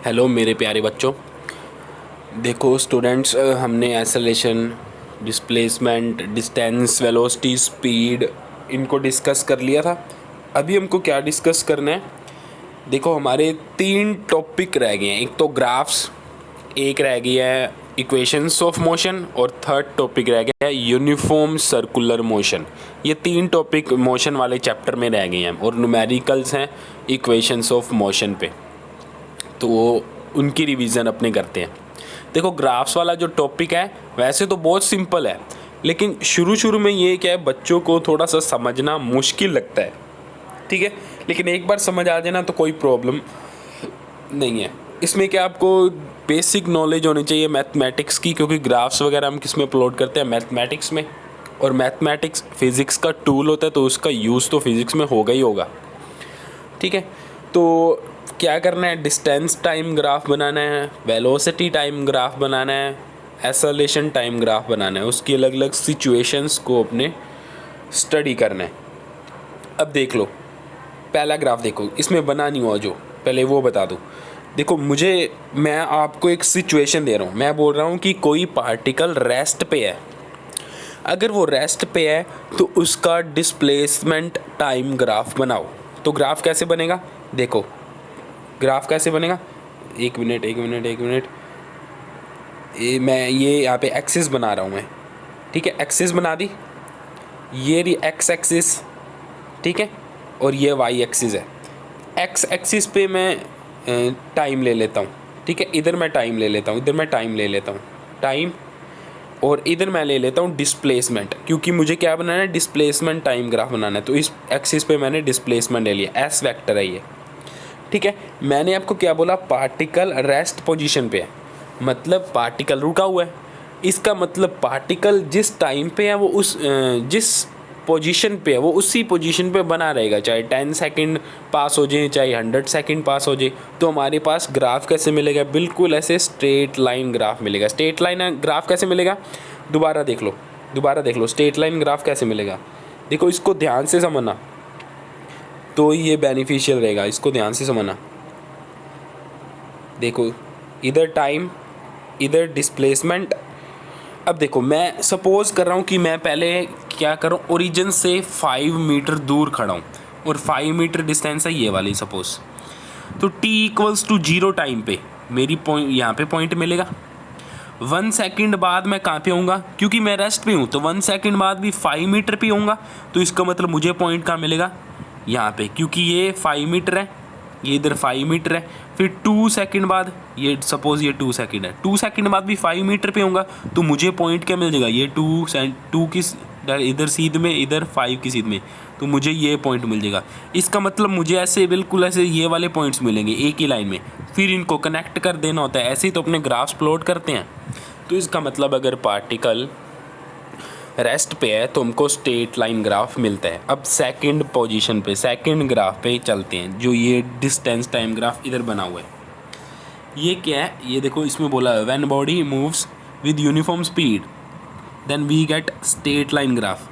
Hello मेरे प्यारे बच्चों। देखो स्टूडेंट्स, हमने acceleration, displacement, distance, velocity, speed इनको डिस्कस कर लिया था। अभी हमको क्या डिस्कस करना है? देखो हमारे 3 टॉपिक रह गए हैं। एक तो ग्राफ्स, एक रह गई है इक्वेशंस ऑफ मोशन और थर्ड टॉपिक रह गया है यूनिफॉर्म सर्कुलर मोशन। ये 3 टॉपिक मोशन वाले चैप्टर में रह गए हैं और न्यूमेरिकल्स हैं इक्वेशंस ऑफ मोशन पे, तो वो उनकी रिवीजन अपने करते हैं। देखो ग्राफ्स वाला जो टॉपिक है वैसे तो बहुत सिंपल है, लेकिन शुरू शुरू में ये क्या है, बच्चों को थोड़ा सा समझना मुश्किल लगता है, ठीक है। लेकिन एक बार समझ आ जाए ना तो कोई प्रॉब्लम नहीं है। इसमें क्या आपको बेसिक नॉलेज होनी चाहिए मैथमेटिक्स की, क्योंकि ग्राफ्स वगैरह हम किस में अपलोड करते हैं, मैथमेटिक्स में। और मैथमेटिक्स फिज़िक्स का टूल होता है, तो उसका यूज़ तो फिज़िक्स में होगा ही होगा, ठीक है। तो क्या करना है, डिस्टेंस टाइम ग्राफ बनाना है, वेलोसिटी टाइम ग्राफ बनाना है, एक्सेलरेशन टाइम ग्राफ बनाना है। उसकी अलग अलग सिचुएशंस को अपने स्टडी करना है। अब देख लो पहला ग्राफ, देखो इसमें बना नहीं हुआ जो, पहले वो बता दूँ। देखो मैं आपको एक सिचुएशन दे रहा हूँ। मैं बोल रहा हूँ कि कोई पार्टिकल रेस्ट पे है। अगर वो रेस्ट पे है तो उसका डिस्प्लेसमेंट टाइम ग्राफ बनाओ। तो ग्राफ कैसे बनेगा, देखो ग्राफ कैसे बनेगा। एक मिनट, मैं ये यहाँ पे एक्सिस बना रहा हूँ मैं, ठीक है। एक्सिस बना दी, ये रही एक्स एक्सिस, ठीक है, और ये वाई एक्सिस है। एक्स एक्सिस पे मैं टाइम ले लेता हूँ, ठीक है। इधर मैं टाइम ले लेता हूँ, इधर मैं टाइम ले लेता हूँ, टाइम। और इधर मैं ले लेता हूँ डिस्प्लेसमेंट, क्योंकि मुझे क्या बनाना है, डिस्प्लेसमेंट टाइम ग्राफ बनाना है। तो इस एक्सिस पे मैंने डिस्प्लेसमेंट ले लिया, एस वेक्टर है ये, ठीक है। मैंने आपको क्या बोला, पार्टिकल रेस्ट पोजीशन पे है, मतलब पार्टिकल रुका हुआ है। इसका मतलब पार्टिकल जिस टाइम पे है वो जिस पोजीशन पे है वो उसी पोजीशन पे बना रहेगा, चाहे 10 सेकंड पास हो जाए, चाहे 100 सेकंड पास हो जाए। तो हमारे पास ग्राफ कैसे मिलेगा, बिल्कुल ऐसे स्ट्रेट लाइन ग्राफ मिलेगा। स्ट्रेट लाइन ग्राफ कैसे मिलेगा, दोबारा देख लो स्ट्रेट लाइन ग्राफ कैसे मिलेगा। देखो इसको ध्यान से समझना, तो ये बेनिफिशियल रहेगा, इसको ध्यान से समझना। देखो इधर टाइम, इधर डिस्प्लेसमेंट। अब देखो मैं सपोज कर रहा हूँ कि मैं पहले क्या करूँ, ओरिजिन से 5 मीटर दूर खड़ा हूँ और 5 मीटर डिस्टेंस है ये वाली सपोज। तो t=0 टाइम पे मेरी पॉइंट, यहाँ पे पॉइंट मिलेगा। 1 सेकंड बाद मैं कहाँ पे होऊंगा, क्योंकि मैं रेस्ट पे हूँ, तो 1 सेकंड बाद भी 5 मीटर पे होऊंगा। तो इसका मतलब मुझे पॉइंट कहाँ मिलेगा, यहाँ पे, क्योंकि ये 5 मीटर है, ये इधर 5 मीटर है। फिर 2 सेकंड बाद, ये सपोज ये 2 सेकंड है, 2 सेकंड बाद भी 5 मीटर पे होऊंगा। तो मुझे पॉइंट क्या मिल जाएगा, ये 2 की इधर सीध में, इधर 5 की सीध में, तो मुझे ये पॉइंट मिल जाएगा। इसका मतलब मुझे ऐसे बिल्कुल ऐसे ये वाले पॉइंट्स मिलेंगे एक ही लाइन में, फिर इनको कनेक्ट कर देना होता है। ऐसे ही तो अपने ग्राफ्स प्लॉट करते हैं। तो इसका मतलब अगर पार्टिकल रेस्ट पे है तो हमको स्ट्रेट लाइन ग्राफ मिलता है। अब सेकंड पोजीशन पे, सेकंड ग्राफ पे चलते हैं, जो ये डिस्टेंस टाइम ग्राफ इधर बना हुआ है। ये क्या है, ये देखो इसमें बोला है when body moves with uniform speed then we get straight line graph,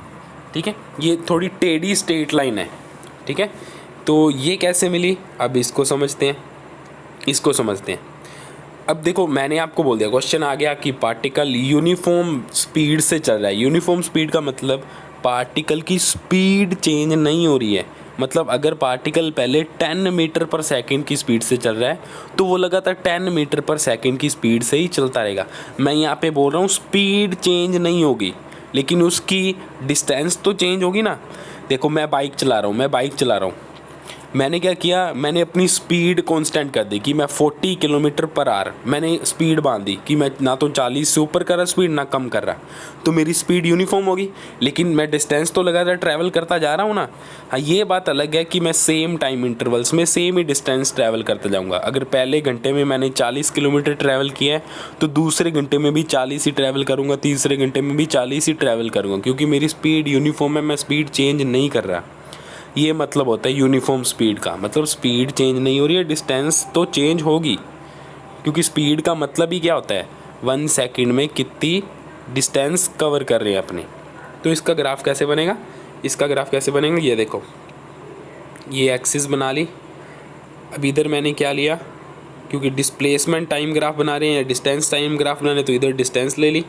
ठीक है। ये थोड़ी टेढ़ी स्ट्रेट लाइन है, ठीक है। तो ये कैसे मिली, अब इसको समझते हैं। अब देखो मैंने आपको बोल दिया, क्वेश्चन आ गया कि पार्टिकल यूनिफॉर्म स्पीड से चल रहा है। यूनिफॉर्म स्पीड का मतलब पार्टिकल की स्पीड चेंज नहीं हो रही है। मतलब अगर पार्टिकल पहले 10 मीटर पर सेकंड की स्पीड से चल रहा है तो वो लगातार 10 मीटर पर सेकंड की स्पीड से ही चलता रहेगा। मैं यहाँ पे बोल रहा हूँ स्पीड चेंज नहीं होगी, लेकिन उसकी डिस्टेंस तो चेंज होगी ना। देखो मैं बाइक चला रहा हूँ, मैंने क्या किया, मैंने अपनी स्पीड कांस्टेंट कर दी कि मैं 40 किलोमीटर पर आवर मैंने स्पीड बांध दी कि मैं ना तो 40 से ऊपर कर रहा स्पीड, ना कम कर रहा। तो मेरी स्पीड यूनिफॉर्म होगी, लेकिन मैं डिस्टेंस तो लगातार ट्रैवल करता जा रहा हूँ ना। हाँ ये बात अलग है कि मैं सेम टाइम इंटरवल्स में सेम ही डिस्टेंस ट्रैवल करते जाऊँगा। अगर पहले घंटे में मैंने 40 किलोमीटर ट्रैवल किया है तो दूसरे घंटे में भी 40 ही ट्रैवल करूँगा, तीसरे घंटे में भी 40 ही ट्रैवल करूँगा, क्योंकि मेरी स्पीड यूनिफॉर्म है, मैं स्पीड चेंज नहीं कर रहा। ये मतलब होता है यूनिफॉर्म स्पीड का, मतलब स्पीड चेंज नहीं हो रही है, डिस्टेंस तो चेंज होगी, क्योंकि स्पीड का मतलब ही क्या होता है, 1 सेकंड में कितनी डिस्टेंस कवर कर रहे हैं अपने। तो इसका ग्राफ कैसे बनेगा, ये देखो ये एक्सिस बना ली। अब इधर मैंने क्या लिया, क्योंकि डिस्प्लेसमेंट टाइम ग्राफ बना रहे हैं या डिस्टेंस टाइम ग्राफ बना रहे हैं, तो इधर डिस्टेंस ले ली,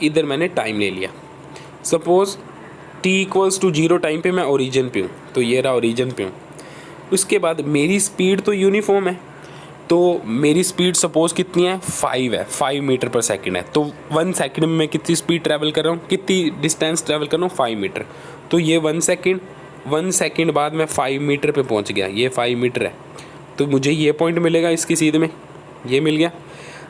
इधर मैंने टाइम ले लिया। सपोज़ t=0 टाइम पे मैं ओरिजिन पे हूँ, तो ये रहा ओरिजिन पे हूँ। उसके बाद मेरी स्पीड तो यूनिफॉर्म है, तो मेरी स्पीड सपोज़ कितनी है, 5 है, 5 मीटर पर सेकंड है। तो 1 सेकंड में मैं कितनी स्पीड ट्रैवल कर रहा हूँ, कितनी डिस्टेंस ट्रैवल कर रहा हूँ, 5 मीटर। तो ये 1 सेकंड बाद मैं 5 मीटर पे पहुँच गया, ये 5 मीटर है, तो मुझे ये पॉइंट मिलेगा इसकी सीध में, ये मिल गया।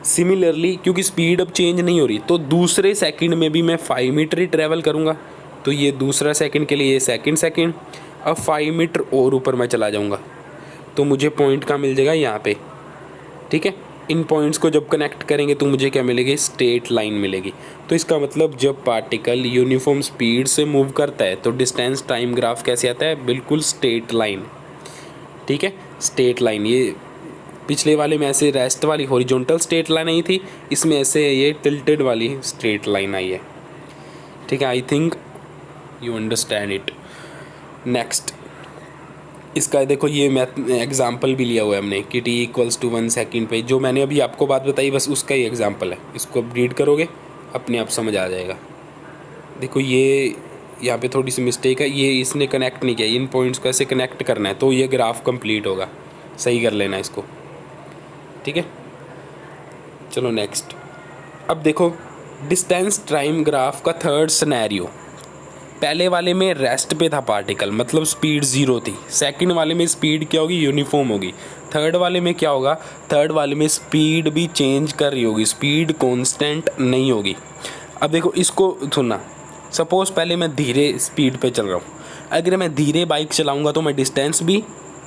सिमिलरली क्योंकि स्पीड अब चेंज नहीं हो रही, तो दूसरे सेकंड में भी मैं 5 मीटर ही ट्रैवल करूँगा, तो ये दूसरा सेकंड के लिए ये सेकंड। अब 5 मीटर और ऊपर मैं चला जाऊँगा, तो मुझे पॉइंट कहाँ मिल जाएगा, यहाँ पे, ठीक है। इन पॉइंट्स को जब कनेक्ट करेंगे तो मुझे क्या मिलेगी, स्ट्रेट लाइन मिलेगी। तो इसका मतलब जब पार्टिकल यूनिफॉर्म स्पीड से मूव करता है तो डिस्टेंस टाइम ग्राफ कैसे आता है, बिल्कुल स्ट्रेट लाइन, ठीक है, स्ट्रेट लाइन। ये पिछले वाले में ऐसे रेस्ट वाली हॉरिजॉन्टल स्ट्रेट लाइन आई थी, इसमें ऐसे ये टिल्टेड वाली स्ट्रेट लाइन आई है, ठीक है। I think you understand it. Next इसका देखो, ये मैथ एग्जाम्पल भी लिया हुआ है हमने कि t=1 सेकंड पे, जो मैंने अभी आपको बात बताई बस उसका ही एग्जाम्पल है। इसको अब रीड करोगे अपने आप समझ आ जाएगा। देखो ये यहाँ पे थोड़ी सी मिस्टेक है, ये इसने कनेक्ट नहीं किया, इन पॉइंट्स को ऐसे कनेक्ट करना है तो ये ग्राफ कंप्लीट होगा, सही कर लेना इसको, ठीक है। चलो नेक्स्ट, अब देखो डिस्टेंस टाइम ग्राफ का थर्ड सिनेरियो। पहले वाले में रेस्ट पे था पार्टिकल, मतलब स्पीड 0 थी। सेकंड वाले में स्पीड क्या होगी, यूनिफॉर्म होगी। थर्ड वाले में क्या होगा, थर्ड वाले में स्पीड भी चेंज कर रही होगी, स्पीड कांस्टेंट नहीं होगी। अब देखो इसको सुनना, सपोज़ पहले मैं धीरे स्पीड पे चल रहा हूँ, अगर मैं धीरे बाइक चलाऊँगा तो मैं डिस्टेंस भी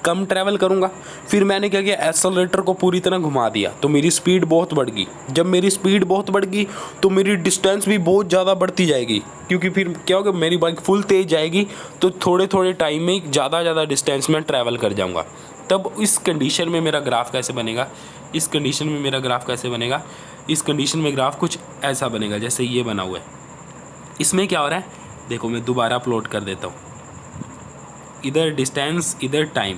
कम ट्रैवल करूँगा। फिर मैंने क्या किया, एक्सेलरेटर को पूरी तरह घुमा दिया तो मेरी स्पीड बहुत बढ़ गई। जब मेरी स्पीड बहुत बढ़ गई तो मेरी डिस्टेंस भी बहुत ज़्यादा बढ़ती जाएगी, क्योंकि फिर क्या होगा, मेरी बाइक फुल तेज़ जाएगी तो थोड़े थोड़े टाइम में ज़्यादा डिस्टेंस में ट्रैवल कर जाऊँगा। तब इस कंडीशन में मेरा ग्राफ कैसे बनेगा, इस कंडीशन में मेरा ग्राफ कैसे बनेगा, इस कंडीशन में ग्राफ कुछ ऐसा बनेगा जैसे ये बना हुआ है। इसमें क्या हो रहा है, देखो मैं दोबारा प्लॉट कर देता हूँ। इधर डिस्टेंस, इधर टाइम।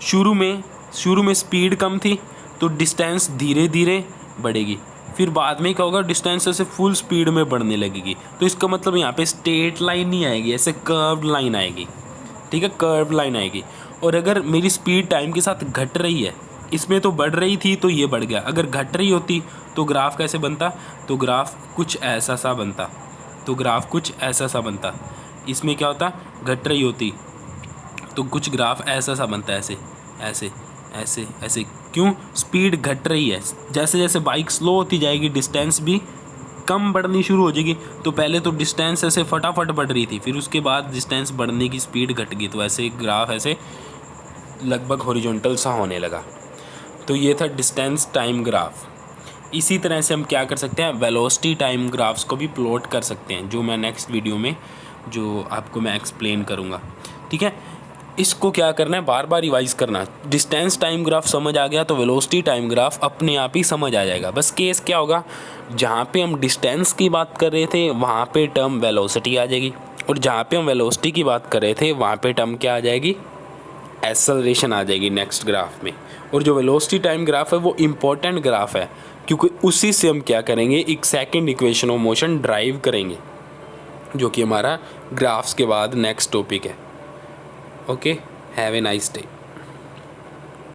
शुरू में स्पीड कम थी तो डिस्टेंस धीरे धीरे बढ़ेगी, फिर बाद में क्या होगा, डिस्टेंस ऐसे फुल स्पीड में बढ़ने लगेगी। तो इसका मतलब यहाँ पे स्ट्रेट लाइन नहीं आएगी, ऐसे कर्व्ड लाइन आएगी, ठीक है, कर्व्ड लाइन आएगी। और अगर मेरी स्पीड टाइम के साथ घट रही है, इसमें तो बढ़ रही थी तो ये बढ़ गया, अगर घट रही होती तो ग्राफ कैसे बनता, तो ग्राफ कुछ ऐसा सा बनता, इसमें क्या होता, घट रही होती तो कुछ ग्राफ ऐसा सा बनता है, ऐसे। क्यों, स्पीड घट रही है, जैसे जैसे बाइक स्लो होती जाएगी डिस्टेंस भी कम बढ़नी शुरू हो जाएगी। तो पहले तो डिस्टेंस ऐसे फटाफट बढ़ रही थी, फिर उसके बाद डिस्टेंस बढ़ने की स्पीड घट गई, तो ऐसे ग्राफ ऐसे लगभग हॉरिजॉन्टल सा होने लगा। तो ये था डिस्टेंस टाइम ग्राफ। इसी तरह से हम क्या कर सकते हैं, वेलोसिटी टाइम ग्राफ्स को भी प्लॉट कर सकते हैं, जो मैं नेक्स्ट वीडियो में जो आपको मैं एक्सप्लेन करूँगा, ठीक है। इसको क्या करना है, बार बार रिवाइज करना। डिस्टेंस टाइम ग्राफ समझ आ गया तो वेलोसिटी टाइम ग्राफ अपने आप ही समझ आ जाएगा। बस केस क्या होगा, जहाँ पे हम डिस्टेंस की बात कर रहे थे वहाँ पे टर्म वेलोसिटी आ जाएगी, और जहाँ पे हम वेलोसिटी की बात कर रहे थे वहाँ पे टर्म क्या आ जाएगी, एक्सेलरेशन आ जाएगी नेक्स्ट ग्राफ में। और जो वेलोसिटी टाइम ग्राफ है वो इम्पोर्टेंट ग्राफ है, क्योंकि उसी से हम क्या करेंगे, एक second equation of motion drive करेंगे, जो कि हमारा ग्राफ्स के बाद नेक्स्ट टॉपिक है। Okay, have a nice day.